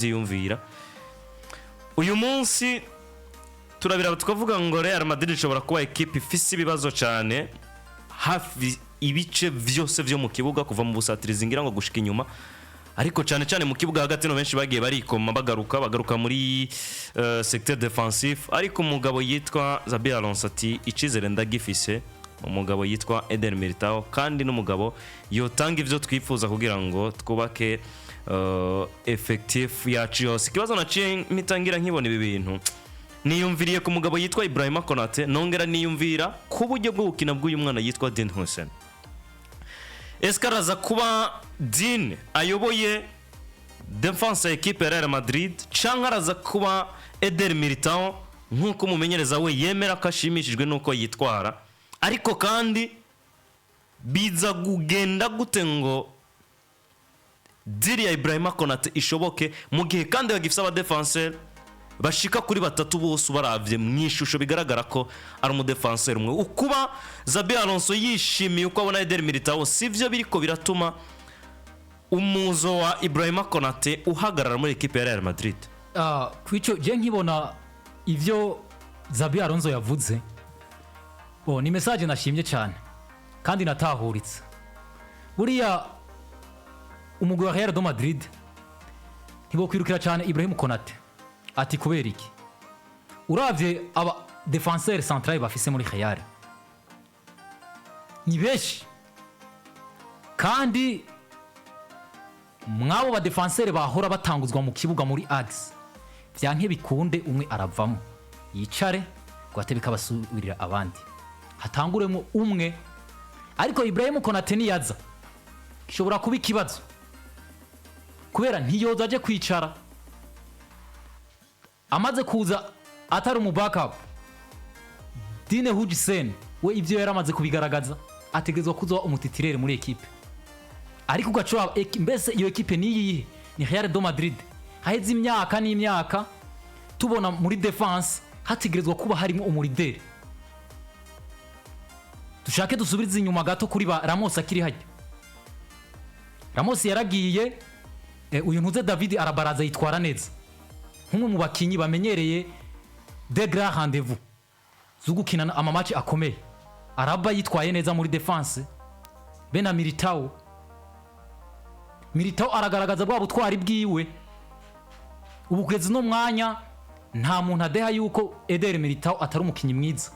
ziyumvira uyu munsi turabira tukavuga ngo Real Madrid ishobora kuba equipe ifise ibibazo cyane hafi ibice vyose vyo mu kibuga kuva mu busatirizi ngira ngo gushika inyuma ariko cyane mu kibuga hagati no benshi bagiye barikoma bagaruka muri secteur défensif ariko umugabo yitwa Xabi Alonso ati icizere ndagifise umugabo yitwa Eder Miltao kandi n'umugabo yotanga ivyo twifuza kugira ngo twubake effectif yacu yose kibazo naciye mitangira nkibona ibi bintu niyumviriye ku mugabo yitwa Ibrahima Konate nongera niyumvira ku buryo bwo gukina bw'uyu mwana yitwa Dean Hussein Eskaraza kuba Dean ayoboye defense ya equipe ya Real Madrid cankaraza kuba Eder Miltao nkuko mumenyereza we yemera kashimishijwe nuko yitwara ariko kandi biza kugenda gute ngo diri ya Ibrahima Konate ishoboke mu gihe kandi bagifisa aba defenseur bashika kuri batatu bose baravye mwishusho bigaragara ko ari mu defenseur umwe ukuba Xabi Alonso yishimiye uko abona Eder Miltao sivyo biriko biratuma umuzo wa Ibrahima Konate uhagarara muri equipe ya Real Madrid kwico je nkibona ivyo Xabi Alonso yavuze ni message nashimye cyane kandi natahuritse buriya umugwi wa Real Madrid ntibo kwirukira cyane Ibrahima Konate ati kubera iki uravye aba defenseur central bafise muri Real ni beshi kandi mwabo ba defenseur bahora batanguzwa mu kibuga muri Axe vyanke bikunde umwe aravamo yicare gwate bikabasubirira abandi hatanguremo umwe ariko Ibrahima Konate niyaza gishobora kuba ikibazo kubera ntiyoza aje kwicara amaze kuza atari mu backup Dine Hujisen we ivyo yaramaze kubigaragaza ategezwa kuzoba umutitirere muri equipe ariko ugacoa mbese iyo equipe ni Real Madrid haheze imyaka n'imyaka tubona muri defense hategerezwa kuba harimo umurideri dushake dusubirize inyuma gato kuri ba Ramos akiri hajya Ramos yaragiye uyu ntuze David arabaraza yitwara neza nk'umwe mu bakinyi bamenyereye de grand rendez-vous zugukina ama match akomeye araba yitwaye neza muri defense bena Miltao aragaragaza bwa butwari bwiwe ubugeze no mwanya nta muntu adeha yuko Eder Miltao atari umukinyi mwiza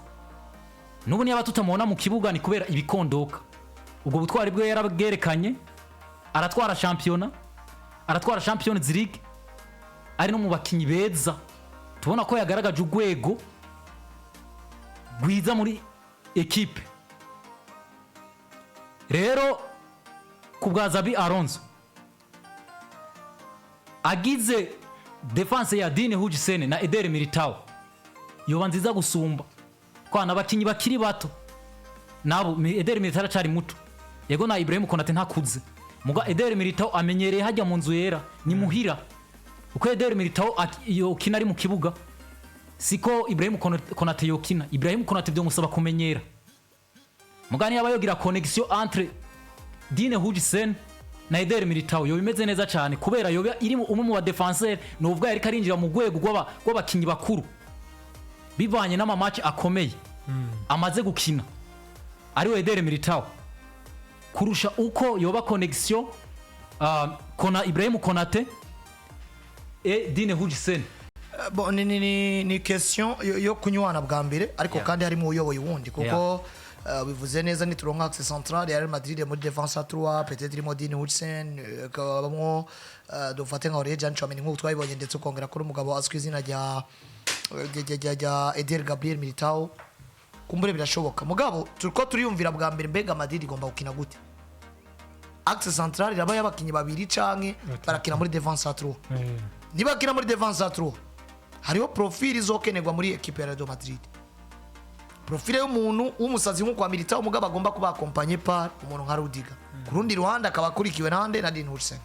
nubu niba tutamubona mu kibuga ni kubera ibikondoka ubwo butwari bwe yarabwerekanye aratwara Champions League ari no mu bakinyi beza tubona ko yagaragaje ugwego gwiza muri equipe rero kubwa Xabi Alonso agize defense ya Dine Hujisen na Eder Miltao yoba nziza gusumba kwa nabakinyi bakiri bato nabo Eder Miltao cyari muto yego na Ibrahima Konate ntakuze muga Eder Miltao amenyereye hajya mu nzu yera ni muhira uko Eder Miltao yokina ari mu kibuga siko Ibrahima Konate yokina Ibrahima Konate byo musaba kumenyera mugani yaba yogira connection entre Dine Hujisen na Eder Miltao yo bimeze neza cyane kubera yo iri umwe mu ba defenseur n'ubwo yari karinjira mu gwego gw'abakinyi bakuru bivanye n'ama match akomeye amaze gukina ari we Eder Miltao kurusha uko yoba connection kona Ibrahima Konate et Dine Hujisen bon ni question yo kunywana bwa mbere ariko kandi harimo uyoboye wundi kuko bivuze neza ni turonka axe central ya Real Madrid muri défense à 3 peut-être irimo Dine Hujisen kabamo dufate nka Orege Chouameni nk'uko twabibonye ndetse ukongera kuri umugabo azwi izina rya Eder Gabriel Miltao kumbure birashoboka mugabo turiko turiyumvira bwa mbere mbega Madrid igomba gukina gute axe central iraba yabakinyi babiri canke barakina muri défense à 3 niba kina muri défense à 3 hariho profil izokenegwa muri equipe ya Real Madrid profil y'umuntu w'umusazi nko kwa Miltao mugabo agomba kuba accompagné par umuntu nka Rudiga kurundi ruhande akaba kurikiwe nande na Dean Hussein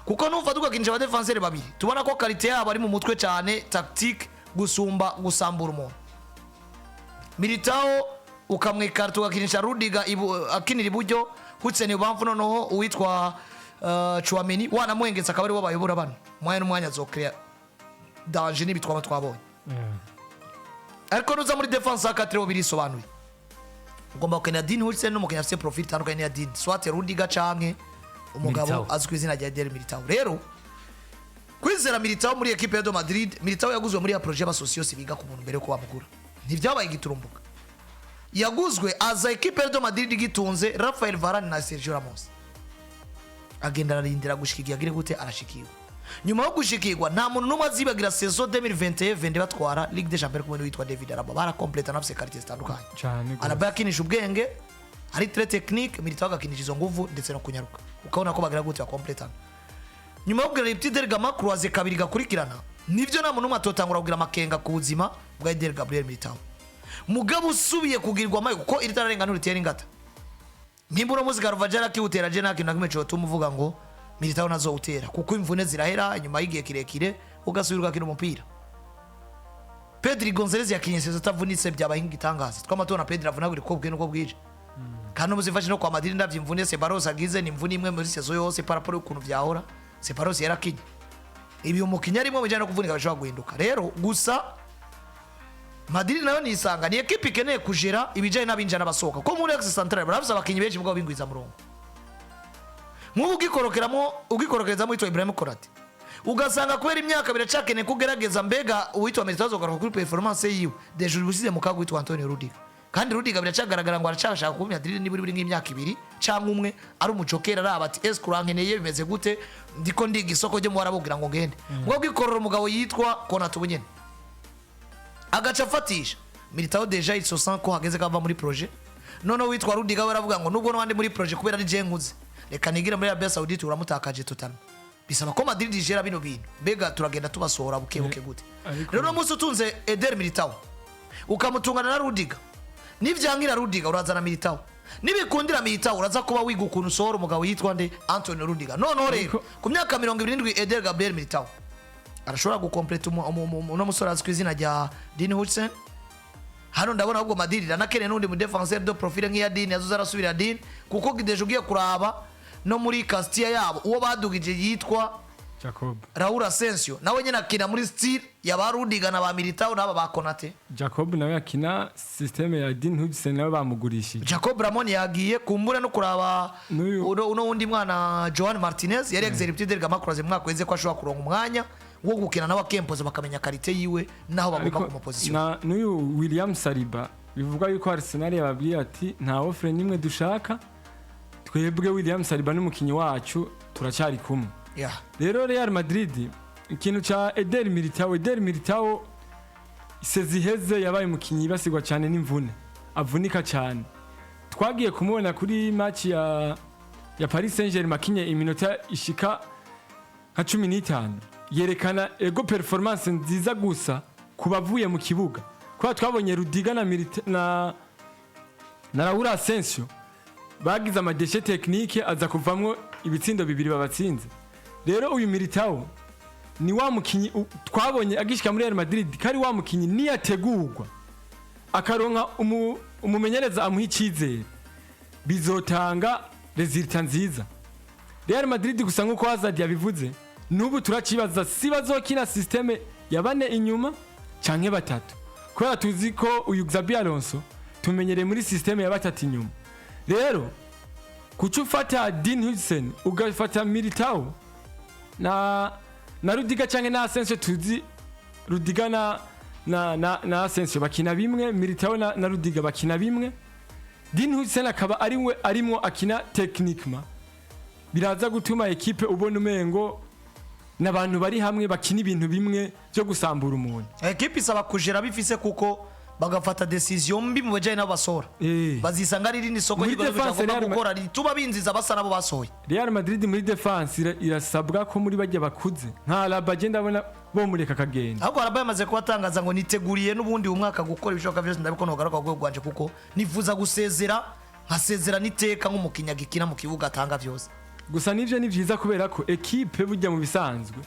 kuko nuva tugakinje aba defenseur babiri tubona ko qualité yabo ari mu mutwe cyane tactique gusambura umuntu Miltao ukamwekara tugakinisha Rudiga akinira iburyo Hussein ubamvu noneho uwitwa Chouameni wana muhengetsa akaba ari wabayobora bano umwanya n'umwanya azokrea danger n'ibitwaba twabonye ariko nuza muri defense hagati rero birisobanuye ugomba kugenda Dean Hudson n'umukinnyi afite profil itandukanye ya Dean soit Rudiga canke umugabo azwi ku izina rya Eder Militao. Rero kwizera Militao muri equipe ya Madrid, Militao yaguzwe muri ya projet y'abasosiyose biga ku muntu mbere ko bamugura ntivyabaye giturumbuka, yaguzwe aza equipe ya Madrid gitunze Rafael Varane na Sergio Ramos, agenda ararindira gushikirwa agire gute arashikiwe. Nyuma yo gushikirwa nta muntu numwe azibagira saison 2021 batwara Ligue des Champions kumwe witwa David Alaba, bara complete nafse carte zitandukanye cyane. Alaba yakinisha ubwenge, ari très technique, Militao agakinisha izo nguvu ndetse no kunyaruka, ukabona ko bagira gute ya complete. Nyuma yo kugira Iptider Gama croise kabiri gakurikirana, nivyo nta muntu numwe atotangura kugira makenga ku buzima bwa Eder Gabriel Militao. Mugabo usubiye kugirwa amaye kuko iri tararenga n'urutera ingata. Nimbura muzika ruvajara kiutera je nta kintu na kimwe cyo tumuvuga ngo Militao nazo utera kuko imvune zirahera nyuma y'igihe kirekire ugasubirwa kino umupira. Pedri Gonzalez yakinyeseza atavunitse byabaye nk'igitangaza. Twamatona Pedri avunagura ko bwe nuko bwije. Kandi umuzifashe no kwa Madrid ndavye imvune Sebaros agize ni imvune imwe muri saison yose paraporo ukuntu vyahora. Sebaros yarakinye. Ibi umukinya arimo bijana kuvunika bashobora guhinduka. Rero gusa Madrid nayo nisanga ni equipe ikeneye kujera ibijanye n'abinjana basohoka. Ko muri Axe Central baravuze abakinyi benshi bwo bingwiza murongo. Nk'ubu ugikorokereza mu Ibrahim Konate ugasanga kubera imyaka biracakene kugerageza mbega uwitwa Messi azogaruka kuri performance yiwe deje ubusize mu kago witwa Antonio Rudiga, kandi Rudiga biracagaragara ngo aracashaka kumya Madrid ni buri nk'imyaka 2 cyangwa umwe ari umujokera arabati es kurankeneye bimeze gute ndiko ndiga isoko ryo mu warabubwira ngo ngende ngo gikorora umugabo yitwa Konate ubunyene agaca afatisha Militao deja il se sent ko hageze kava muri projet none witwa Rudiga baravuga ngo nubwo n'abandi muri projet kubera ari je nkuze reka nigira muri Arabia Saudite uramutakaje totalement. Bisaba ko Madrid igera bino bintu mbega turagenda tubasohora bukebuke gute. Rero umunsi utunze Eder Militao ukamutungana na Rudiga, nivyangira Rudiga urazana Militao, nibikundira Militao uraza kuba wiga ukuntu sohora umugabo yitwa nde Antonio Rudiga. None rero ku myaka 27 Eder Gabriel Militao arashobora gukomplete uno musore azwi izina rya Dean Hudson. Hano ndabona ahubwo Madrid anakene n'undi mu defenseur de profil nk'iya Dean yazuza arasubira Dean kuko gideje ugiye kuraba no muri Castilla yabo uwo badugije yitwa Jacob Raul Asensio nawe nyina akina muri style yabarudiga na ba Militao n'aba ba Konate. Jacob nawe akina system ya Dean Hudson nawe bamugurishije. Jacob Ramon yagiye kumbura no kuraba uno wundi mwana Joan Martinez yari executive Gama croise mwaka weze ko ashobora kuronka umwanya wo gukina nawe Kempoze bakamenya karite yiwe naho bagomba ku position. Na n'uyu William Saliba bivuga yuko Arsenal yababwiye ati nta offer nimwe dushaka, twebwe William Saliba n'umukinyi wacu turacyari kumwe. Rero Real Madrid ikintu cha Eder Militao iseziheze yabaye umukinyi basigwa cyane n'imvune, avunika cyane. Twagiye kumubona kuri match ya Paris Saint-Germain kinye iminota ishika nka 15 yerekana ego performance nziza gusa kubavuye mu kibuga. Kwa twabonye Rudiga na Raul Asensio bagize amadeshe technique aza kuvamwo ibitsindo bibiri babatsinze. Rero uyu Militao ni wa mukinyi twabonye agishika muri Real Madrid, kari wa mukinyi ni yategurwa akaronka umumenyereza amuha icyizere bizotanga resultat nziza. Real Madrid gusa nkuko Hazard yabivuze nubu turacibaza si bazokina systeme ya bane inyuma canke batatu, kubera tuzi ko uyu Xabi Alonso tumenyereye muri systeme ya batatu inyuma. Rero kucufata Dean Hudson ugafata Militao na Rudiga canke na Asensio, tuzi Rudiga na Asensio bakina bimwe, Militao na Rudiga bakina bimwe, Dean Hudson akaba arimo akina techniquement, biraza gutuma equipe ubona umengo n'abantu bari hamwe bakina ibintu bimwe byo gusambura umuntu. Equipe isaba kujera bifise kuko bagafata decision mbi mu bajanye n'abasora bazisanga ari rindi soko y'igomba gukora tuba binziza basa nabo basohoye. Real Madrid muri defense irasabwa ko muri bajya bakuze nta Alaba agenda abona bo mureka kagenda, ahubwo Alaba yamaze kubatangaza ngo niteguriye n'ubundi umwaka gukora ibishoboka byose ndabiko no garuka gwo gwanje kuko nifuza gusezera nkasezera niteka nk'umukinya gikina mu kibuga atanga byose. Gusa nivyo ni vyiza kubera ko equipe bujya mu bisanzwe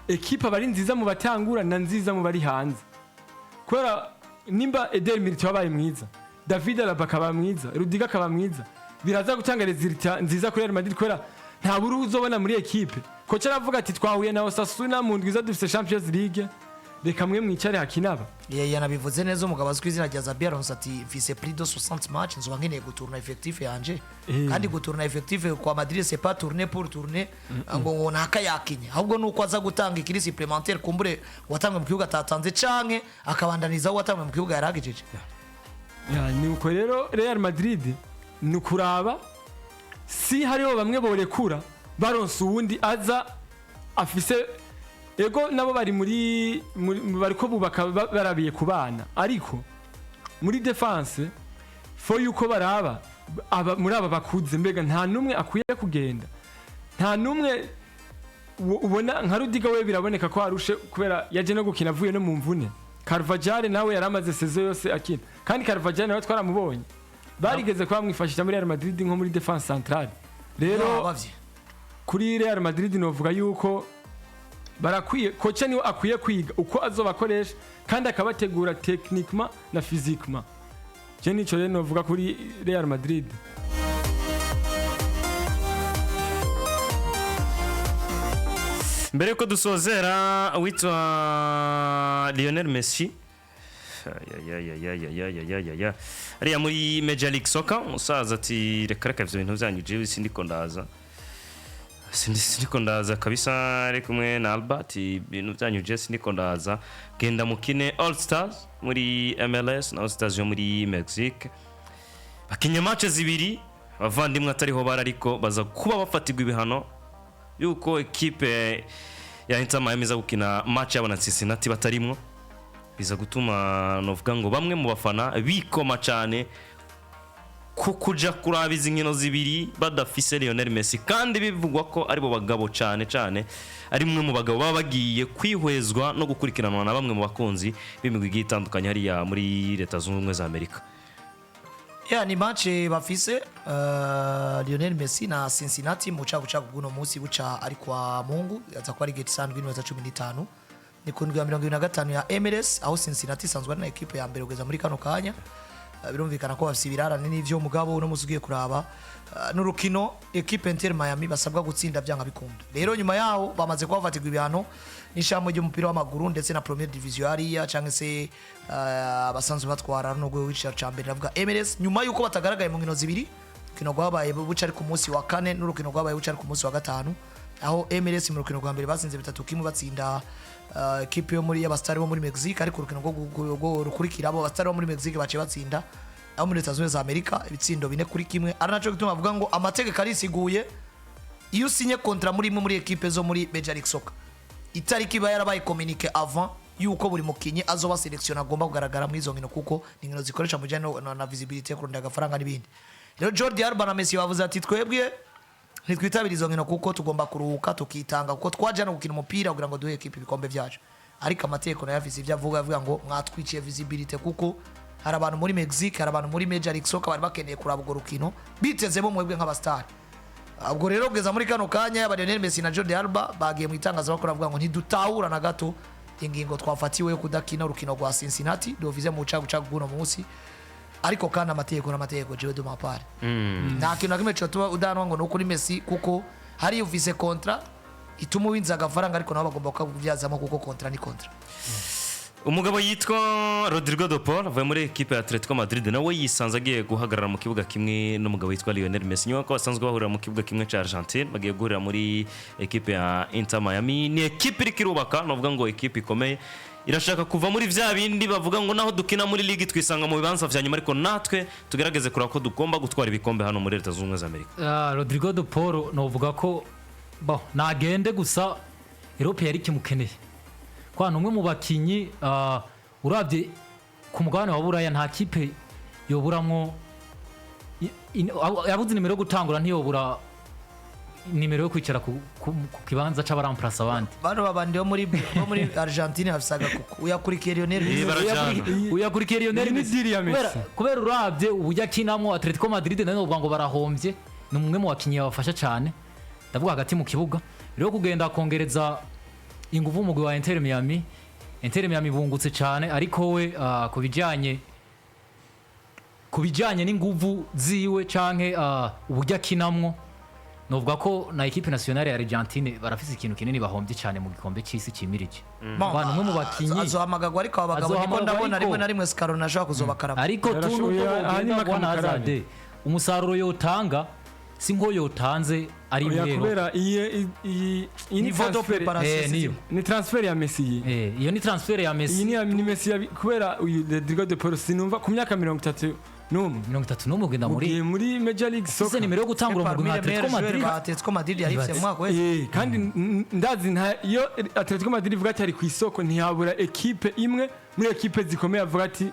equipe bari nziza mu batangura na nziza mu bari hanze, kubera nimba Eder Militao baye mwiza, David Alaba akaba mwiza, Rudiga akaba mwiza, biraza gutanga resultat nziza kuri Real Madrid kubera nta buruhu uzobona muri equipe kocha aravuga ati twahuye na Osasuna mu ndwiza dufite Champions League reka mwe mwicare hakinaba yanabivuze neza umugabo azwi izina rya Zabi Alonso ati mfise plus de 60 match nzoba nkeneye gutourna effectif yanje kandi gutourna effectif kwa Madrid c'est pas tourner pour tourner ngo naka yakinye ahubwo nuko aza gutanga ikiri supplémentaire kumbure watanga mu kibuga tatanze canke akabandaniza watanga mu kibuga yaragejeje ni uko rero Real Madrid nukuraba si hariho bamwe borekura baronse uwundi aza afise ego nabo bari muri bariko bubaka barabiye kubana ariko muri defense fo yuko baraba muri aba bakuze mbega nta numwe akwiye kugenda nta numwe ubona nka Rudiga we biraboneka ko arushe kubera yaje no gukina avuye no mu mvune Carvajal nawe yaramaze sezo yose akina kandi Carvajal nawe twaramubonye barigeze kwa mwifashisha muri Real Madrid nko muri defense centrale rero kuri Real Madrid novuga yuko barakwiye kocha niwe akwiye kwiga uko azobakoresha kandi akabategura techniquement na physiquement je nico rero novuga kuri Real Madrid mbere ko dusozera witwa Lionel Messi ariya muri Major League Soccer umusaza ati reka ivyo bintu byanyu je sindiko ndaza kabisa ari kumwe na Albert ibintu byanyu je sindiko ndaza genda mukine All Stars muri MLS na All Stars yo muri Mexique bakinye match zibiri bavandimwe atariho barariko baza kuba bafatirwa ibihano yuko equipe ya Inter Miami za gukina match yabo na Cincinnati batarimwo biza gutuma novuga ngo bamwe mu bafana bikoma cyane kukuja kurabiza inkino zibiri badafise Lionel Messi kandi bivugwa ko ari bo bagabo cyane ari mwe mu bagabo baba bagiye kwihwezwa no gukurikiranwa na bamwe mu bakunzi b'imigwi itandukanye hari ya muri Leta Zunze Ubumwe za Amerika. ni match bafise Lionel Messi na Cincinnati mu caguca kuno munsi buca ari kwa Mungu yaza kwa Ligeti sandwi no 15 ni kundwa 25 ya Emirates aho Cincinnati sanzwe na equipe ya mbere kugeza muri kano kanya birumvikana ko bafise ibirarane n'ivyo mugabo uno musugiye kuraba n'urukino equipe Inter Miami basabwa gutsinda byanga bikunda rero nyuma yaho bamaze kubafatirwa ibihano n'ishamo ry'umupira w'amaguru ndetse na Premier Division hariya canke se abasanzwe batwara no gwe wicara chambere navuga Emirates nyuma yuko batagaragaye mu nkino zibiri kino gwabaye buca ari ku munsi wa 4 n'urukino gwabaye buca ari ku munsi wa 5 aho Emirates mu rukino rwa mbere basinze 3-1 batsinda equipe yo muri abastari bo muri Mexique ariko urukino rwo rukurikira abo abastari bo muri Mexique bace batsinda aho muri Leta Zunze Ubumwe za Amerika ibitsindo 4-1 ari naco gituma bavuga ngo amategeko arisiguye iyo usinye kontra muri equipe zo muri Major League Soccer itariki ba yarabaye communique avant yuko buri mukinyi azoba selection agomba kugaragara muri izo nkino kuko inkino zikoresha mu jano na visibility kurunda agafaranga n'ibindi rero Jordi Alba na Messi bavuze ati twebwe ntitwitabira izo nkino kuko tugomba kuruhuka tukitanga kuko twaje no gukina umupira kugira ngo duhe equipe ibikombe byacu ariko amategeko nayo afise ibyo avuga ngo mwatwiciye visibility kuko hari abantu muri Mexique hari abantu muri Major League Soccer bari bakeneye kuraba urwo rukino bitezemo mwebwe nk'abastar ubwo rero kugeza muri kano kanya ya Lionel Messi na Jordi Alba bagiye mu itangazamakuru bavuga ngo ntidutahura na gato ingingo twafatiwe yo kudakina urukino rwa Cincinnati dovize mu caguca guno munsi ariko kandi amategeko jewe de mapare nta kintu nakimwe cyo tuba udanwa ngo no kuri Messi kuko hari ufise kontra ituma winza agafaranga ariko nabo bagomba kubyazamo kuko kontra ni kontra umugabo yitwa Rodrigo de Paul avuye muri equipe ya Atletico Madrid nawe yisanze agiye guhagarara mu kibuga kimwe n'umugabo yitwa Lionel Messi nyuma ko basanzwe bahurira mu kibuga kimwe ca Argentine bagiye guhurira muri equipe ya Inter Miami ni equipe iri kirubaka novuga ngo equipe ikomeye irashaka kuva muri vya bindi bavuga ngo naho dukina muri ligue twisanga mu bibanza vya nyuma ariko natwe tugerageze kurako ko dugomba gutwara ibikombe hano muri Leta Zunze Ubumwe za Amerika. Rodrigo de Paul novuga ko nagende gusa Europe yari kimukeneye kwa numwe mu bakinyi uravye ku mugabane wa Buraya nta kipe yoburamwo yabuze nimero yo gutangura ntiyobura nimero yo kwicara ku kibanza c'abaramplasa abandi bano babandi bo muri Argentine hafisaga kuko uyakurikiye Lionel Messi kubera uravye ubujya kinamwo Atletico Madrid none uvuga ngo barahombye ni umwe mu bakinyi bafasha cyane ndavuga hagati mu kibuga rero kugenda kongereza inguvu umugwi wa Inter Miami bungutse cyane ariko we kubijanye n'inguvu ziwe canke ubujya kinamwo novuga ko na equipe nationale ya Argentine barafise ikintu kinini bahombye cyane mu gikombe cy'isi kimirije abantu nko mu bakinyi azohamagagwa ariko abagabo niko ndabona rimwe na rimwe Scaroni ashaka kuzobakaraba ariko tubona Hazard umusaruro yotanga si nko yotanze ari rero kubera iyi niveau de préparation ni transfer ya Messi iyo ni transfer ya Messi iyi ni Messi kubera uyu Rodrigo de Paul sinumva ku myaka 30 ugenda muri Major League Soccer nimero yo gutangura mu Atletico Madrid yarifise mu mwaka wese kandi ndazi iyo Atletico Madrid ivuga ati ari ku isoko ntiyabura equipe imwe muri equipe zikomeye avuga ati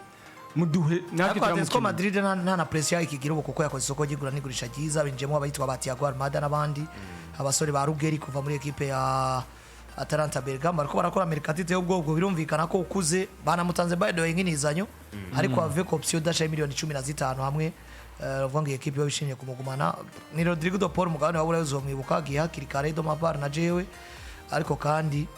muduhe natwe Atletico Madrid nta pressure ikigira kuko yakoze isoko gigura nigurisha giza binjemo abayitwa ba Thiago Almada n'abandi abasore ba Ruggeri kuva muri equipe ya Atalanta Bergamo ariko barakora mercato y'ubwoko birumvikana ko ukuze banamutanze by the way nk'inizanyo ariko avec option d'achat miliyoni 15 hamwe uvuga ngo equipe yo bishimye kumugumana ni Rodrigo de Paul mugabane wabura uzomwibuka gihakiri kare do mapar na jewe ariko kandi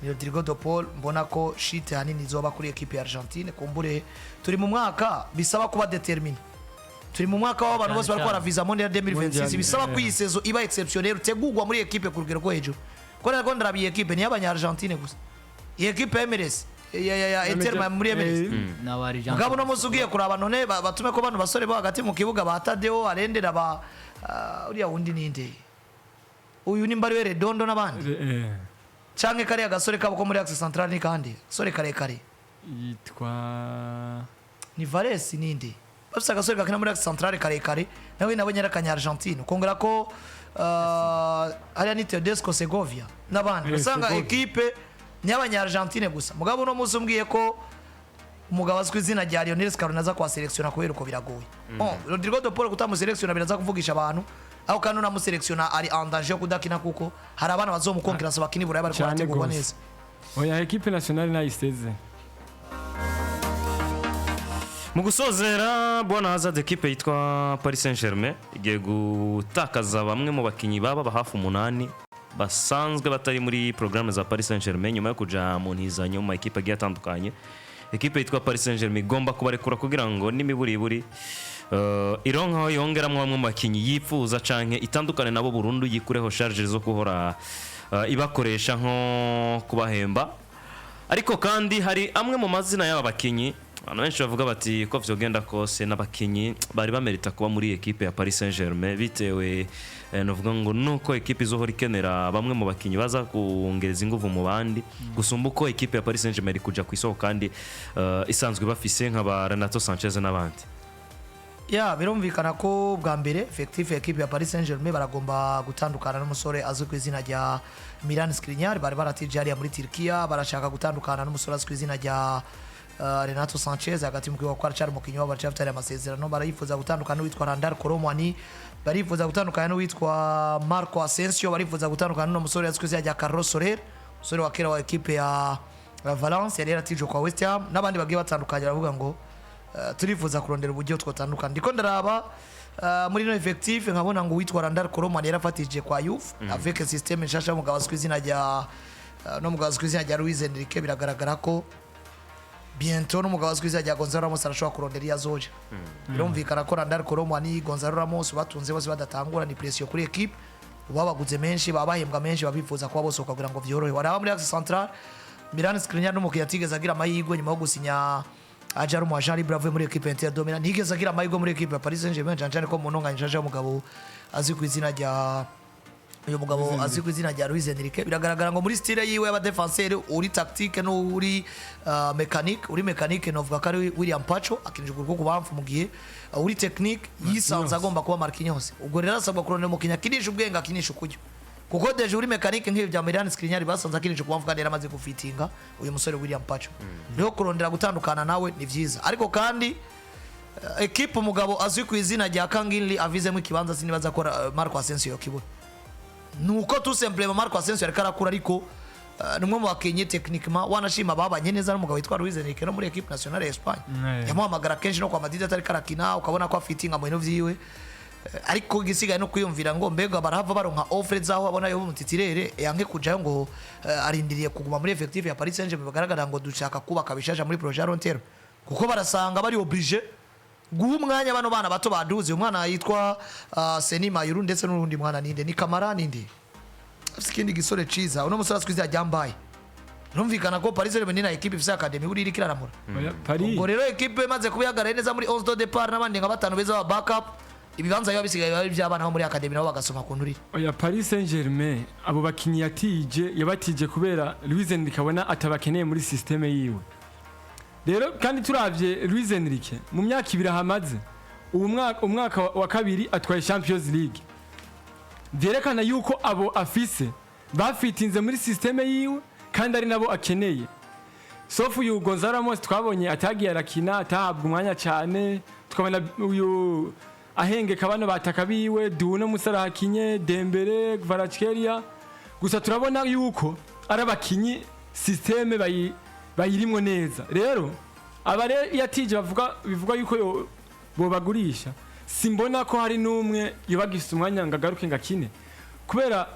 ni Rodrigo de Paul mbona ko shit hanini izoba kuri equipe ya Argentine kumbure turi mu mwaka bisaba kuba determine turi mu mwaka w'abantu bose bariko baraviza mondial 2026 bisaba ko iyi saison iba exceptionnelle utegurwa muri equipe ku rugero rwo hejuru kora ko ndarabiye equipe ni abanya Argentine gusa iyi equipe Emirates ya Eterma muri Emirates ngabo no musugiye kuraba none batume ko bantu basore bo hagati mu kibuga batadeo arendera ba uriya wundi ninde uyu ni mbari were Dondo nabandi canke kare agasore kabo ko muri Axe Central ni kandi sore kare yitwa ni Vares ninde bafise agasore gakina muri Axe Central kare nawe nabonye arakanya Argentine kongera ko ariya ni Tedesco Segovia n'abandi usanga equipe n'abanya Argentine gusa mugabo no muzi umbwiye ko umugabo azwi izina rya Lionel Scaloni aza kwa selection kubera uko biragoye Rodrigo de Paul kutamu selection biraza kuvugisha abantu aho kandi na muselection ari en danger kudakina kuko hari abana bazomukonkerasa bakini burayi bari kwategurwa neza oya equipe nationale na isteze mu gusozera bwana Hazard equipe yitwa Paris Saint-Germain igiye gutakaza bamwe mu bakinyi baba hafi 8 basanzwe batari muri programme za Paris Saint-Germain nyuma yo kuja mu ntizanyo mu equipe agiye atandukanye equipe yitwa Paris Saint-Germain igomba kubarekura kugira ngo n'imiburiburi ironka yongeramo bamwe mu bakinyi yifuza canke itandukane nabo burundu yikureho charge zo kuhora ibakoresha nko kubahemba ariko kandi hari amwe mu mazina y'aba bakinyi abantu benshi bavuga bati ko vyogenda kose n'abakinyi bari bamerita kuba muri equipe ya Paris Saint-Germain bitewe novuga ngo nuko equipe izohora ikenera bamwe mu bakinyi baza kuongereza inguvu mu bandi gusumba uko equipe ya Paris Saint-Germain kuja ku isoko kandi isanzwe bafise nk'aba Renato Sanchez n'abandi birumvikana ko bwa mbere effective equipe ya Paris Saint-Germain baragomba gutandukana n'umusore azwi ku izina rya Milan Skriniar bari baratije hariya muri Turkiya barashaka gutandukana n'umusore azwi ku izina rya Renato Sanchez hagati mu kibuga kwa Charles Mukinyi wa Barca amasezerano barifuza gutandukana n'uwitwa Landry Colomwani barifuza gutandukana n'uwitwa Marco Asensio barifuza gutandukana n'umusore azwi ku izina rya Carlos Soler umusore wa kera wa equipe ya Valence yari yaratije kwa West Ham n'abandi bagiye batandukanye baravuga ngo turifuza kurondera uburyo twatandukana ndiko ndaraba muri no effective nkabona ngo witwa Landry Colomwani yarafatije kwa Youth avec système nshasha mugabo azwi ku izina rya Luis Enrique biragaragara ko bientôt n'umugabo azwi izina rya Gonzalo Ramos arashobora kurondera iya zoja birumvikana ko Landry Colomwani Gonzalo Ramos batunze bose badatangura ni pression kuri equipe babaguze menshi babahembwa menshi babifuza kuba bose kugira ngo vyorohe waraba muri Axe Central Milan Skriniar n'umukinnyi yatigeze agira amahirwe nyuma yo gusinya ajaru mu ajari bravo muri equipe Inter Domina nigeze agira amahirwe muri equipe ya Paris Saint-Germain cyane ko munonga nshasha umugabo azwi ku izina rya uyu mugabo azwi ku izina rya Luis Enrique biragaragara ngo muri style yiwe y'aba defenseur uri tactique no uri mécanique novuga ko ari William Pajo akinjije urugo kubamfu mu gihe uri technique yisanze agomba kuba Marquinhos ubwo rero asabwa kurondera umukinya kinisha ubwenga kinisha ukujyo kuko deje uri mécanique nk'ibyo bya Milan Skriniar basanze akinisha kubamfu kandi yaramaze gufitinga uyu musore William Pajo rero kurondera gutandukana nawe ni vyiza ariko kandi equipe umugabo azwi ku izina rya Kangili avizemo ikibanza sinibaza ko Marco Asensio yokibura nuko tout simplement Marco Asensio ariko arakura ariko numwe mu bakenye techniquement wanashima babanye neza n'umugabo witwa Luis Enrique no muri equipe nationale ya Espagne yamuhamagara kenshi no kwa Madrid atari karakina ukabona ko afitinga mu bintu vyiwe ariko gisigaye no kwiyumvira ngo mbega barahava baronka offer zaho abona yo mutitirere yanke kujayo ngo arindiriye kuguma muri effective ya Paris Saint-Germain bagaragara ngo dushaka kubaka bishasha muri projet long terme kuko barasanga bari obligé guha umwanya bano bana bato baduze umwana yitwa Senima Yuru ndetse n'urundi mwana ninde ni Kamara ninde afite ikindi gisore ciza uno musore aswize ajyambaye numvikana ko Paris Saint-Germain na equipe ifise academy uri ikiramura ngo rero equipe maze kubihagara neza muri 11 de départ n'abandi nka batanu beza ba backup ibibanza biba bisigaye bari by'abana muri academy nabo bagasoma ku nduri oya Paris Saint-Germain abo bakinyi yabatije kubera Luis Enrique abona atabakeneye muri systeme yiwe rero kandi turavye Luis Enrique mu myaka ibiri hamaze umwaka wa kabiri atwaye Champions League vyerekana yuko abo afise bafitinze muri systeme yiwe kandi ari nabo akeneye sofu yu Gonzalo Ramos twabonye atagiye arakina atahabwa umwanya cyane tukabona uyu ahengeka bano bataka biwe Dune Musara hakinye Dembele Kvaratskhelia gusa turabona yuko arabakinyi systeme bayirimwo neza rero abare yatije bivuga yuko bo bagurisha simbona ko hari numwe yobagifite umwanya ngagaruke ngakine kubera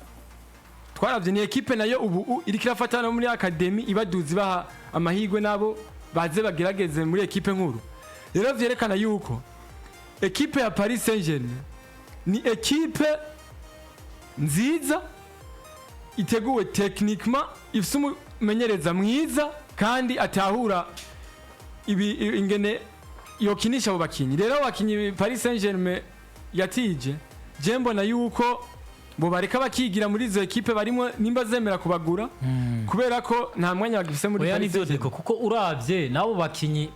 twaravye ni equipe nayo ubu iri kirafatana muri academy ibaduzi baha amahigwe nabo baze bagerageze muri equipe nkuru rero vyerekana yuko equipe ya Paris Saint-Germain ni equipe nziza iteguwe techniquement ifise umumenyereza mwiza kandi atahura ingene yokinisha abo bakinyi rero abakinyi Paris Saint-Germain yatije jembo na yuko bo bareka bakigira muri izo equipe barimo nimba zemera kubagura kubera ko nta mwanya bagifise muri Paris Saint-Germain kuko uravye nabo bakinyi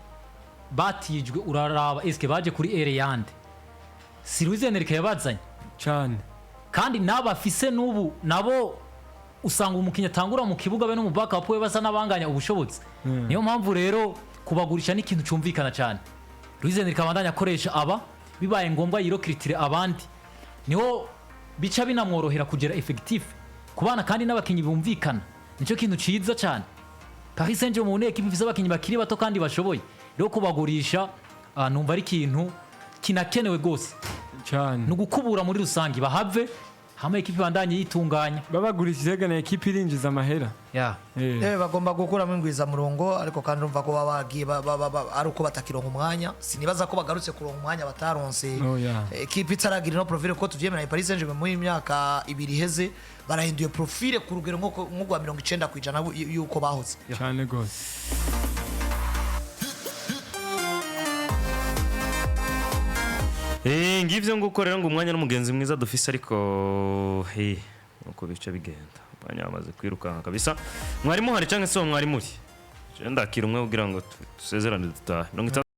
batijwe uraraba eske baje kuri Ereyande si Luis Enrique yabazanye cyane kandi nabafise nubu nabo usanga umukinya tangura mu kibuga be no mu backup we basa nabanganya ubushobozi niyo mpamvu rero kubagurisha ni ikintu cyumvikana cyane Luis Enrique abandanya akoresha aba bibaye ngombwa yirokritire abandi niho bica binamworohera kugera effective kubana kandi n'abakinyi bumvikana nico kintu ciza cyane Paris Saint-Germain mu equipe ifise abakinyi bakiri bato kandi bashoboye rero kubagurisha numva ari ikintu kinakenewe gose cyane no gukubura muri rusangi bahave hamwe equipe bandanye yitunganya babagurishije gana equipe irinjiza amahera bagomba gukuramo ingwiza murongo ariko kandi urumva ko babagiye ari uko batakironka umwanya sinibaza ko bagarutse kuronka umwanya bataronse equipe itaragira no profile ko tuvyemera Paris Saint-Germain mu myaka ibiri heze barahinduye profile ku rugero nko gwa 90% yuko bahoze cyane gose ngivyo ngukorera ngo umwanya n'umugenzi mwiza dufise ariko uko bice bigenda abanya bamaze kwirukanka kabisa mwari muhari canke se mwari muri ndakira umwe kugira ngo dusezerane dutahe